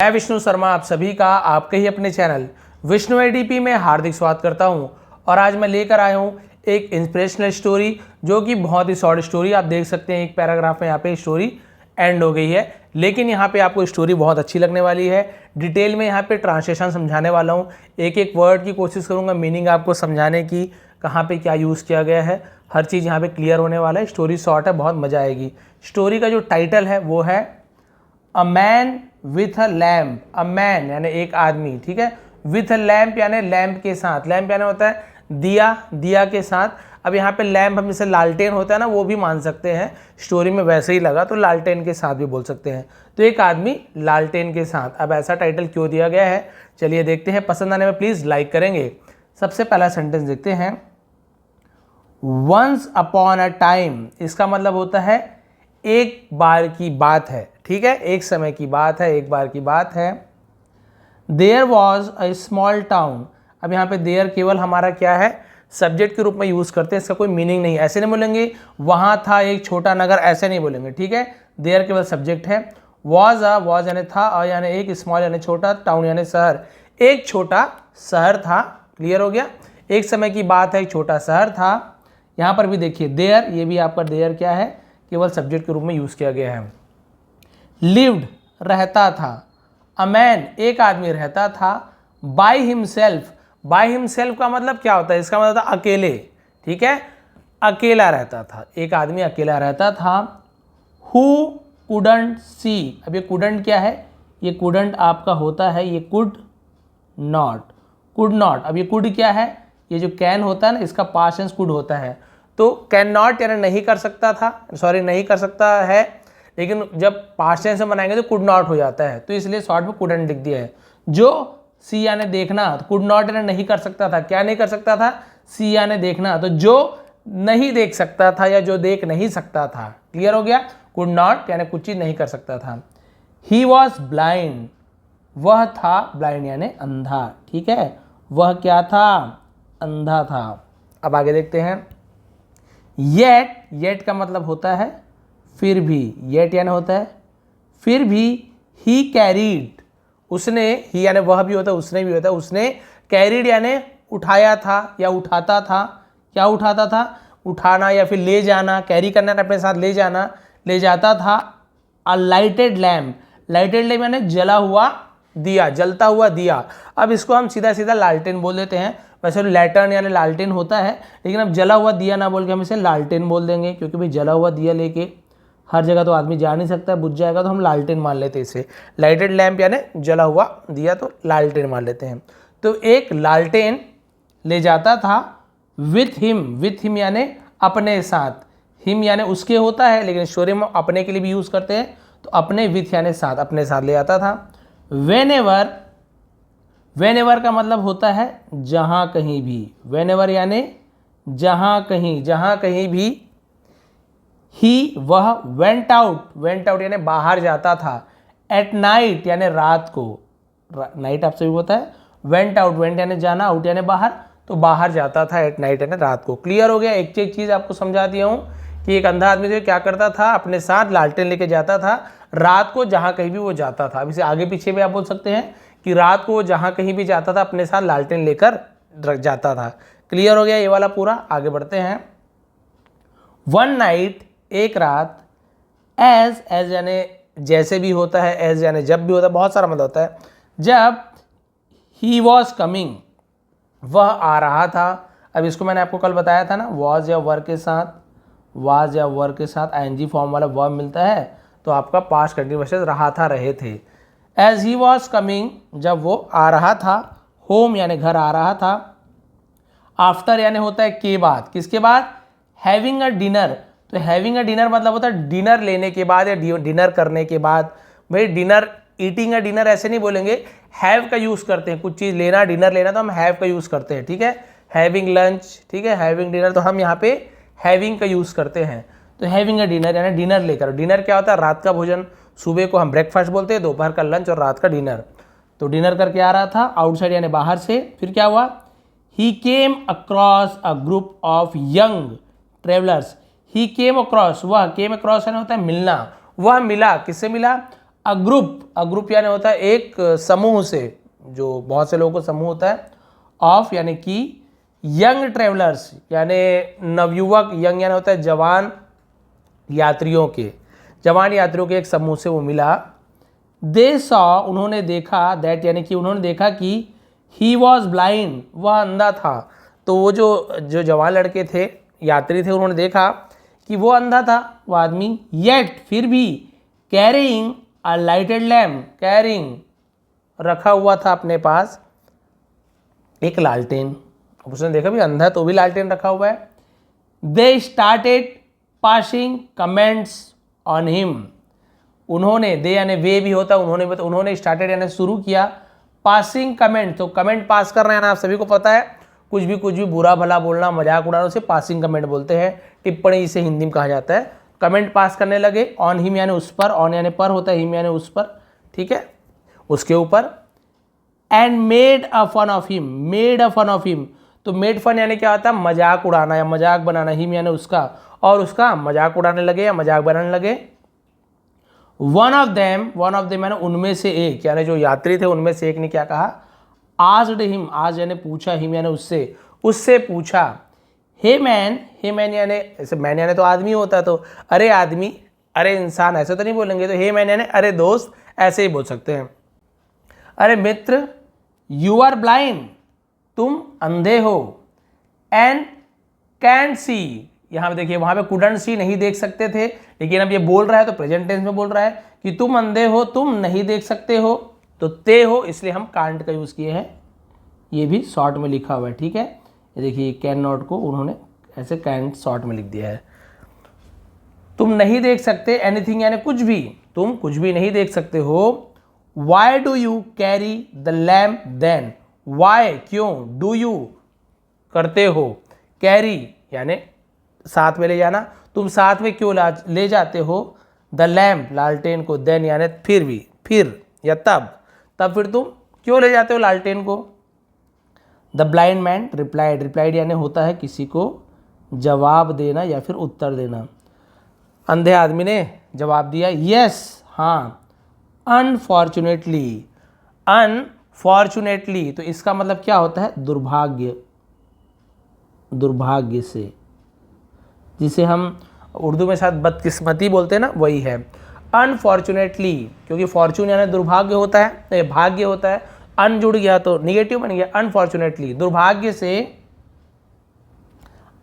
मैं विष्णु शर्मा आप सभी का आपके ही अपने चैनल विष्णु एडीपी में हार्दिक स्वागत करता हूं। और आज मैं लेकर आया हूं एक इंस्पिरेशनल स्टोरी जो कि बहुत ही शॉर्ट स्टोरी। आप देख सकते हैं एक पैराग्राफ में यहाँ पे स्टोरी एंड हो गई है, लेकिन यहाँ पे आपको स्टोरी बहुत अच्छी लगने वाली है। डिटेल में यहाँ पे ट्रांसलेशन समझाने वाला हूँ, एक एक वर्ड की कोशिश करूँगा मीनिंग आपको समझाने की, कहाँ पे क्या यूज़ किया गया है, हर चीज़ यहाँ पे क्लियर होने वाला है। स्टोरी शॉर्ट है, बहुत मज़ा आएगी। स्टोरी का जो टाइटल है वो है a man with a lamp. A man यानी एक आदमी, ठीक है, विथ अ लैम्प यानी लैम्प के साथ। लैम्प यानी होता है दिया, दिया के साथ। अब यहाँ पे लैम्प हम जैसे लालटेन होता है ना, वो भी मान सकते हैं, स्टोरी में वैसे ही लगा तो लालटेन के साथ भी बोल सकते हैं। तो एक आदमी लालटेन के साथ। अब ऐसा टाइटल क्यों दिया गया है, चलिए देखते हैं। पसंद आने में प्लीज़ लाइक करेंगे। सबसे पहला सेंटेंस देखते हैं। वंस अपॉन अ टाइम, इसका मतलब होता है एक बार की बात है, ठीक है, एक समय की बात है, एक बार की बात है। There was a small town. अब यहाँ पे देयर केवल हमारा क्या है, सब्जेक्ट के रूप में यूज़ करते हैं, इसका कोई मीनिंग नहीं। ऐसे नहीं बोलेंगे वहाँ था एक छोटा नगर, ऐसे नहीं बोलेंगे, ठीक है। देयर केवल सब्जेक्ट है। वॉज यानी था, अ यानी एक, स्मॉल यानी छोटा, टाउन यानी शहर, एक छोटा शहर था। क्लियर हो गया, एक समय की बात है, एक छोटा शहर था। यहाँ पर भी देखिए देयर, ये भी आपका देयर क्या है, केवल सब्जेक्ट के रूप में यूज़ किया गया है। लिव्ड रहता था। अ मैन एक आदमी रहता था। बाय हिमसेल्फ, बाय हिमसेल्फ का मतलब क्या होता है, इसका मतलब था अकेले, ठीक है, अकेला रहता था, एक आदमी अकेला रहता था। Who couldn't see. अब ये कुडंट क्या है, ये कुडंट आपका होता है, ये कुड नॉट, कुड नॉट। अब ये कुड क्या है, ये जो कैन होता है ना, इसका पास्ट टेंस कुड होता है। तो कैन नॉट यानी नहीं कर सकता था, सॉरी नहीं कर सकता है, लेकिन जब पास्ट टेंस में बनाएंगे तो कुड नॉट हो जाता है, तो इसलिए शॉर्ट में कुडंट लिख दिया है। जो सी यानी देखना, तो कुड नॉट यानी नहीं कर सकता था, क्या नहीं कर सकता था, सी यानी देखना, तो जो नहीं देख सकता था या जो देख नहीं सकता था। क्लियर हो गया, कुड नॉट यानी कुछ चीज़ नहीं कर सकता था। ही वॉज ब्लाइंड, वह था, ब्लाइंड यानी अंधा, ठीक है, वह क्या था, अंधा था। अब आगे देखते हैं। येट, येट का मतलब होता है फिर भी, येट यानी होता है फिर भी। ही कैरीड, उसने, ही यानी वह भी होता है, उसने भी होता है, उसने कैरीड यानी उठाया था या उठाता था। क्या उठाता था, उठाना या फिर ले जाना, कैरी करना अपने साथ ले जाना, ले जाता था। अ लाइटेड लैम्प, लाइटेड लैम्प यानी जला हुआ दिया, जलता हुआ दिया। अब इसको हम सीधा सीधा लालटेन बोल देते हैं, वैसे लैटर्न यानी लालटेन होता है, लेकिन अब जला हुआ दिया ना बोल के हम इसे लालटेन बोल देंगे, क्योंकि भाई जला हुआ दिया लेके हर जगह तो आदमी जा नहीं सकता, बुझ जाएगा, तो हम लालटेन मान लेते हैं इसे। लाइटेड लैम्प यानी जला हुआ दिया, तो लालटेन मान लेते हैं। तो एक लालटेन ले जाता था। विथ हिम यानी अपने साथ, हिम यानी उसके होता है, लेकिन स्टोरी में अपने के लिए भी यूज़ करते हैं, तो अपने, विथ यानी साथ, अपने साथ ले आता था। वेनेवर, वेनेवर का मतलब होता है जहाँ कहीं भी, वेनेवर यानी जहाँ कहीं, जहाँ कहीं भी। ही वह, वेंट आउट, वेंट आउट यानी बाहर जाता था। एट नाइट यानी रात को, नाइट आपसे भी होता है। वेंट आउट, वेंट यानी जाना, आउट यानी बाहर, तो बाहर जाता था, एट नाइट यानी रात को। क्लियर हो गया, एक चीज़ आपको समझा दिया हूँ कि एक अंधा आदमी जो क्या करता था, अपने साथ लालटेन लेके जाता था रात को, जहाँ कहीं भी वो जाता था। अब इसे आगे पीछे भी आप बोल सकते हैं कि रात को वो जहाँ कहीं भी जाता था अपने साथ लालटेन लेकर जाता था। क्लियर हो गया ये वाला पूरा, आगे बढ़ते हैं। वन नाइट, एक रात। एज यानी जैसे भी होता है, एज यानी जब भी होता है, बहुत सारा मतलब होता है। जब ही वॉज कमिंग, वह आ रहा था। अब इसको मैंने आपको कल बताया था ना, वॉज या वर के साथ, वाज या वर के साथ आईएनजी फॉर्म वाला वर्ब मिलता है, तो आपका पास्ट कंटिन्यूअस रहा था, रहे थे। एज ही वॉज कमिंग, जब वो आ रहा था। होम यानी घर आ रहा था। आफ्टर यानी होता है के बाद, किसके बाद, हैविंग अ डिनर। तो हैविंग अ डिनर मतलब होता है डिनर लेने के बाद या डिनर करने के बाद। भाई डिनर, ईटिंग अ डिनर ऐसे नहीं बोलेंगे, हैव का यूज़ करते हैं। कुछ चीज़ लेना, डिनर लेना, तो हम हैव का यूज़ करते हैं, ठीक है। हैविंग लंच, ठीक है, हैविंग डिनर, तो हम यहाँ पे हैविंग का यूज़ करते हैं। तो हैविंग अ डिनर यानी डिनर लेकर। डिनर क्या होता है, रात का भोजन। सुबह को हम ब्रेकफास्ट बोलते हैं, दोपहर का लंच और रात का डिनर। तो डिनर करके आ रहा था, आउटसाइड यानी बाहर से। फिर क्या हुआ, he came across a group of young travellers. He came across, वह, केम अक्रॉस यानी होता है मिलना, वह मिला, किससे मिला, अ ग्रुप यानी होता है एक समूह से, जो बहुत से लोगों का समूह होता है, ऑफ यानी कि यंग ट्रेवलर्स यानी नवयुवक, यंग यानी होता है जवान यात्रियों के एक समूह से वो मिला। दे सॉ उन्होंने देखा, दैट यानी कि उन्होंने देखा कि ही वॉज ब्लाइंड वह अंधा था। तो वो जो जवान लड़के थे, यात्री थे, उन्होंने देखा कि वो अंधा था वो आदमी। येट फिर भी carrying a lighted lamp, carrying रखा हुआ था अपने पास एक लालटेन। उसने देखा भी अंधा तो भी लालटेन रखा हुआ है। They started passing comments on him, उन्होंने, दे यानी वे भी होता है, उन्होंने स्टार्टेड यानी शुरू किया, पासिंग कमेंट, तो कमेंट पास कर रहे हैं ना, आप सभी को पता है, कुछ भी बुरा भला बोलना, मजाक उड़ाना, उसे पासिंग कमेंट बोलते हैं, टिप्पणी इसे हिंदी में कहा जाता है। कमेंट पास करने लगे ऑन हिम यानी उस पर, ऑन यानी पर होता है, हिम यानी उस पर, ठीक है, उसके ऊपर। And made a fun of him, made a fun of him, तो मेड फन यानी क्या होता है, मजाक उड़ाना या मजाक बनाना, हिम यानी उसका, और उसका मजाक उड़ाने लगे या मजाक बनाने लगे। वन ऑफ देम यानी उनमें से एक, यानी जो यात्री थे उनमें से एक ने क्या कहा, आस्क्ड हिम, आज यानी पूछा, हिम यानी उससे पूछा, हे मैन यानी, ऐसे मैन यानी तो आदमी होता है, तो अरे आदमी, अरे इंसान, ऐसे तो नहीं बोलेंगे, तो हे मैन यानी अरे दोस्त, ऐसे ही बोल सकते हैं। अरे मित्र, यू आर ब्लाइंड, तुम अंधे हो, एंड कैन सी, यहाँ पे देखिए, वहाँ पे कुडंट सी, नहीं देख सकते थे, लेकिन अब ये बोल रहा है तो प्रेजेंट टेंस में बोल रहा है कि तुम अंधे हो, तुम नहीं देख सकते हो, तो ते हो, इसलिए हम कांट का यूज़ किए हैं, ये भी शॉर्ट में लिखा हुआ है, ठीक है। ये देखिए कैन नॉट को उन्होंने ऐसे कैंट शॉर्ट में लिख दिया है। तुम नहीं देख सकते, एनीथिंग यानी कुछ भी, तुम कुछ भी नहीं देख सकते हो। Why do you carry the lamp then, why क्यों, डू यू करते हो, कैरी यानी साथ में ले जाना, तुम साथ में क्यों ले जाते हो, द लैम्प लालटेन को, देन यानी फिर भी, फिर या तब फिर तुम क्यों ले जाते हो लालटेन को। द ब्लाइंड मैन रिप्लाइड यानी होता है किसी को जवाब देना या फिर उत्तर देना। अंधे आदमी ने जवाब दिया, यस हाँ, अनफॉर्चुनेटली तो इसका मतलब क्या होता है, दुर्भाग्य से, जिसे हम उर्दू में शायद बदकिस्मती बोलते हैं ना, वही है अनफॉर्चुनेटली, क्योंकि फॉर्चून यानी दुर्भाग्य होता है, भाग्य होता है, अन जुड़ गया तो निगेटिव बन गया, अनफॉर्चुनेटली दुर्भाग्य से।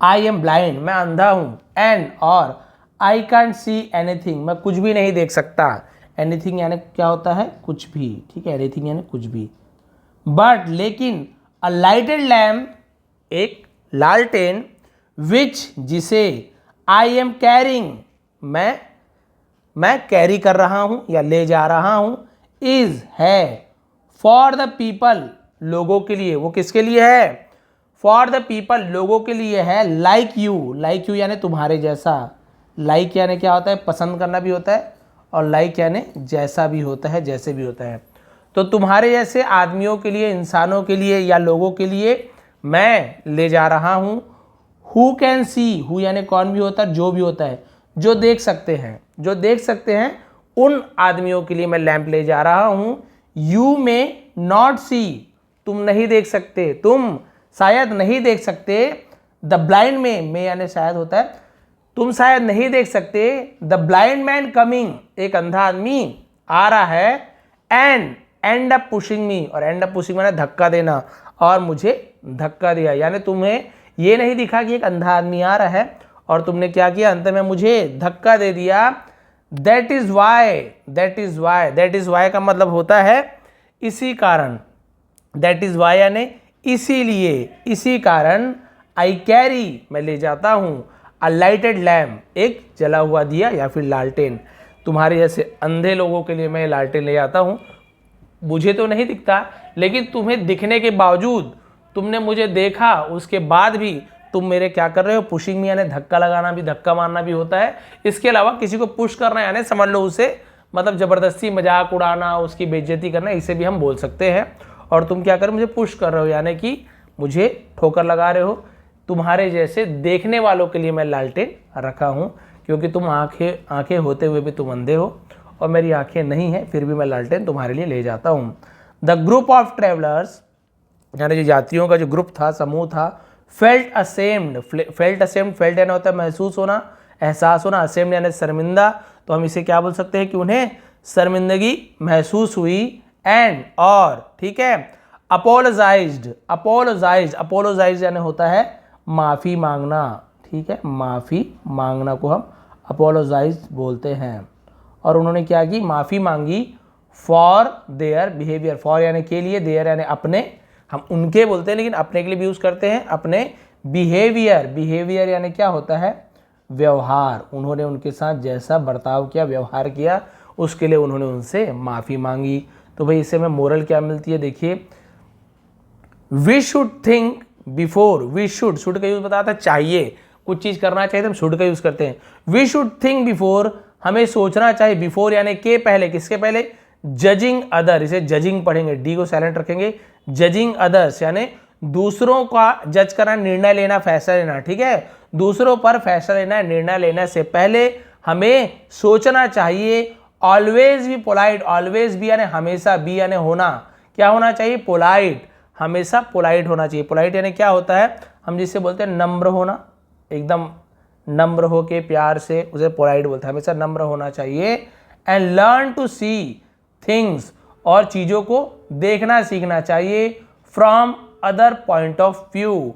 आई एम ब्लाइंड, मैं अंधा हूँ, एंड और आई कैंट सी एनीथिंग, मैं कुछ भी नहीं देख सकता। एनीथिंग यानी क्या होता है, कुछ भी, ठीक है, एनीथिंग यानी कुछ भी। बट लेकिन अ लाइटेड लैम्प, एक लालटेन, विच जिसे आई एम कैरिंग, मैं कैरी कर रहा हूँ या ले जा रहा हूँ, इज है, फॉर द पीपल लोगों के लिए, वो किसके लिए है, फॉर द पीपल लोगों के लिए है, लाइक यू यानी तुम्हारे जैसा, लाइक यानी क्या होता है, पसंद करना भी होता है, और लाइक यानी जैसा भी होता है, जैसे भी होता है, तो तुम्हारे जैसे आदमियों के लिए, इंसानों के लिए या लोगों के लिए मैं ले जा रहा हूँ। हु कैन सी, हु यानी कौन भी होता है, जो भी होता है, जो देख सकते हैं, उन आदमियों के लिए मैं लैंप ले जा रहा हूँ। यू में नॉट सी, तुम नहीं देख सकते, तुम शायद नहीं देख सकते। द ब्लाइंड में यानी शायद होता है, तुम शायद नहीं देख सकते। द ब्लाइंड मैन कमिंग, एक अंधा आदमी आ रहा है, and and up pushing me, और एंड अप पुशिंग मैंने धक्का देना, और मुझे धक्का दिया, यानी तुम्हें ये नहीं दिखा कि एक अंधा आदमी आ रहा है और तुमने क्या किया, अंत में मुझे धक्का दे दिया। दैट इज वाई का मतलब होता है इसी कारण, दैट इज वाई यानी इसीलिए, इसी कारण। आई कैरी मैं ले जाता हूँ, अ लाइटेड लैम्प एक जला हुआ दिया या फिर लालटेन, तुम्हारे जैसे अंधे लोगों के लिए मैं लालटेन ले जाता हूँ। मुझे तो नहीं दिखता, लेकिन तुम्हें दिखने के बावजूद, तुमने मुझे देखा उसके बाद भी तुम मेरे क्या कर रहे हो, पुशिंग में यानी धक्का लगाना भी, धक्का मारना भी होता है। इसके अलावा किसी को पुश करना यानी समझ लो उसे मतलब ज़बरदस्ती मजाक उड़ाना, उसकी बेइज्जती करना, इसे भी हम बोल सकते हैं। और तुम क्या कर रहे हो, मुझे पुश कर रहे हो यानी कि मुझे ठोकर लगा रहे हो। तुम्हारे जैसे देखने वालों के लिए मैं लालटेन रखा हूँ, क्योंकि तुम आंखें होते हुए भी तुम अंधे हो और मेरी आंखें नहीं हैं, फिर भी मैं लालटेन तुम्हारे लिए ले जाता हूँ। द ग्रुप ऑफ ट्रेवलर्स, यानी जो यात्रियों का जो ग्रुप था, समूह था, फेल्ट असेम्ड, फेल्ट यानी होता है महसूस होना, एहसास होना, असेम्ड यानी शर्मिंदा, तो हम इसे क्या बोल सकते हैं कि उन्हें शर्मिंदगी महसूस हुई, एंड और, ठीक है, अपोलोजाइज्ड यानी होता है माफ़ी मांगना, ठीक है, माफ़ी मांगना को हम अपोलोजाइज बोलते हैं। और उन्होंने क्या की, माफ़ी मांगी फॉर देयर बिहेवियर, फॉर यानी के लिए, देयर यानी अपने, हम उनके बोलते हैं लेकिन अपने के लिए भी यूज़ करते हैं, अपने बिहेवियर यानी क्या होता है, व्यवहार, उन्होंने उनके साथ जैसा बर्ताव किया, व्यवहार किया, उसके लिए उन्होंने उनसे माफ़ी मांगी। तो भाई इससे हमें मोरल क्या मिलती है, देखिए, we should think before, we should का यूज़ बताया था, चाहिए, कुछ चीज़ करना चाहिए तो हम शुड का यूज़ करते हैं। वी शुड थिंक बिफोर, हमें सोचना चाहिए, बिफोर यानी के पहले, किसके पहले, जजिंग अदर, इसे जजिंग पढ़ेंगे, डी को साइलेंट रखेंगे, जजिंग अदर्स यानी दूसरों का जज करना, निर्णय लेना, फैसला लेना, ठीक है, दूसरों पर फैसला लेना, निर्णय लेने से पहले हमें सोचना चाहिए। Always be polite, always be यानी हमेशा, बी यानी होना, क्या होना चाहिए, पोलाइट, हमेशा पोलाइट होना चाहिए। पोलाइट यानी क्या होता है, हम जिससे बोलते हैं नम्र होना, एकदम नम्र हो के प्यार से, उसे पोलाइट बोलते हैं, हमेशा नम्र होना चाहिए। And learn to see things, और चीज़ों को देखना सीखना चाहिए, from other point of view,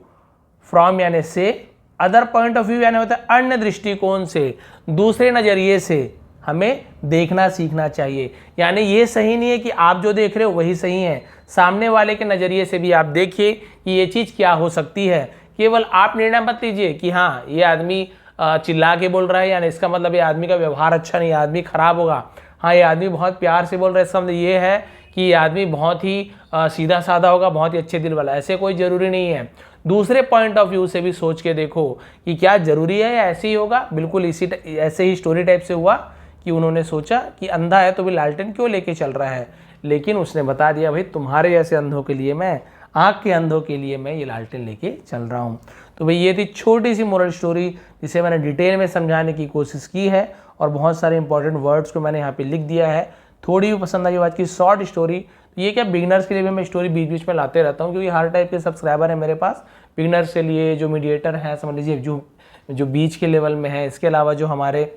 from यानी से, अदर पॉइंट ऑफ व्यू यानी होता है अन्य दृष्टिकोण से, दूसरे नज़रिए से हमें देखना सीखना चाहिए। यानी ये सही नहीं है कि आप जो देख रहे हो वही सही है, सामने वाले के नज़रिए से भी आप देखिए कि ये चीज़ क्या हो सकती है। केवल आप निर्णय मत लीजिए कि हाँ ये आदमी चिल्ला के बोल रहा है, यानी इसका मतलब ये आदमी का व्यवहार अच्छा नहीं, आदमी खराब होगा, हाँ ये आदमी बहुत प्यार से बोल रहा है, इसका मतलब ये है कि ये आदमी बहुत ही सीधा साधा होगा, बहुत ही अच्छे दिल वाला, ऐसे कोई ज़रूरी नहीं है। दूसरे पॉइंट ऑफ व्यू से भी सोच के देखो कि क्या ज़रूरी है या ऐसे ही होगा। बिल्कुल ऐसे ही स्टोरी टाइप से हुआ कि उन्होंने सोचा कि अंधा है तो भी लालटेन क्यों लेके चल रहा है, लेकिन उसने बता दिया भाई तुम्हारे जैसे अंधों के लिए मैं, आँख के अंधों के लिए मैं ये लालटेन लेके चल रहा हूँ। तो भाई ये थी छोटी सी मोरल स्टोरी जिसे मैंने डिटेल में समझाने की कोशिश की है, और बहुत सारे इंपॉर्टेंट वर्ड्स को मैंने यहाँ पे लिख दिया है। थोड़ी भी पसंद आई बात की शॉर्ट स्टोरी, तो ये क्या बिगनर्स के लिए भी मैं स्टोरी बीच बीच में लाते रहता हूँ, क्योंकि हर टाइप के सब्सक्राइबर है मेरे पास, बिगनर्स के लिए, जो मीडिएटर है समझ लीजिए, जो बीच के लेवल में है, इसके अलावा जो हमारे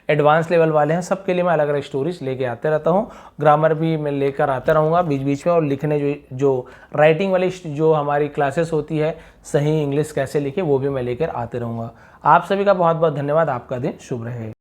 एडवांस लेवल वाले हैं, सबके लिए मैं अलग अलग स्टोरीज लेके आते रहता हूँ। ग्रामर भी मैं लेकर आते रहूँगा बीच बीच में, और लिखने जो राइटिंग वाली जो हमारी क्लासेस होती है, सही इंग्लिश कैसे लिखे, वो भी मैं लेकर आते रहूँगा। आप सभी का बहुत बहुत धन्यवाद। आपका दिन शुभ रहे।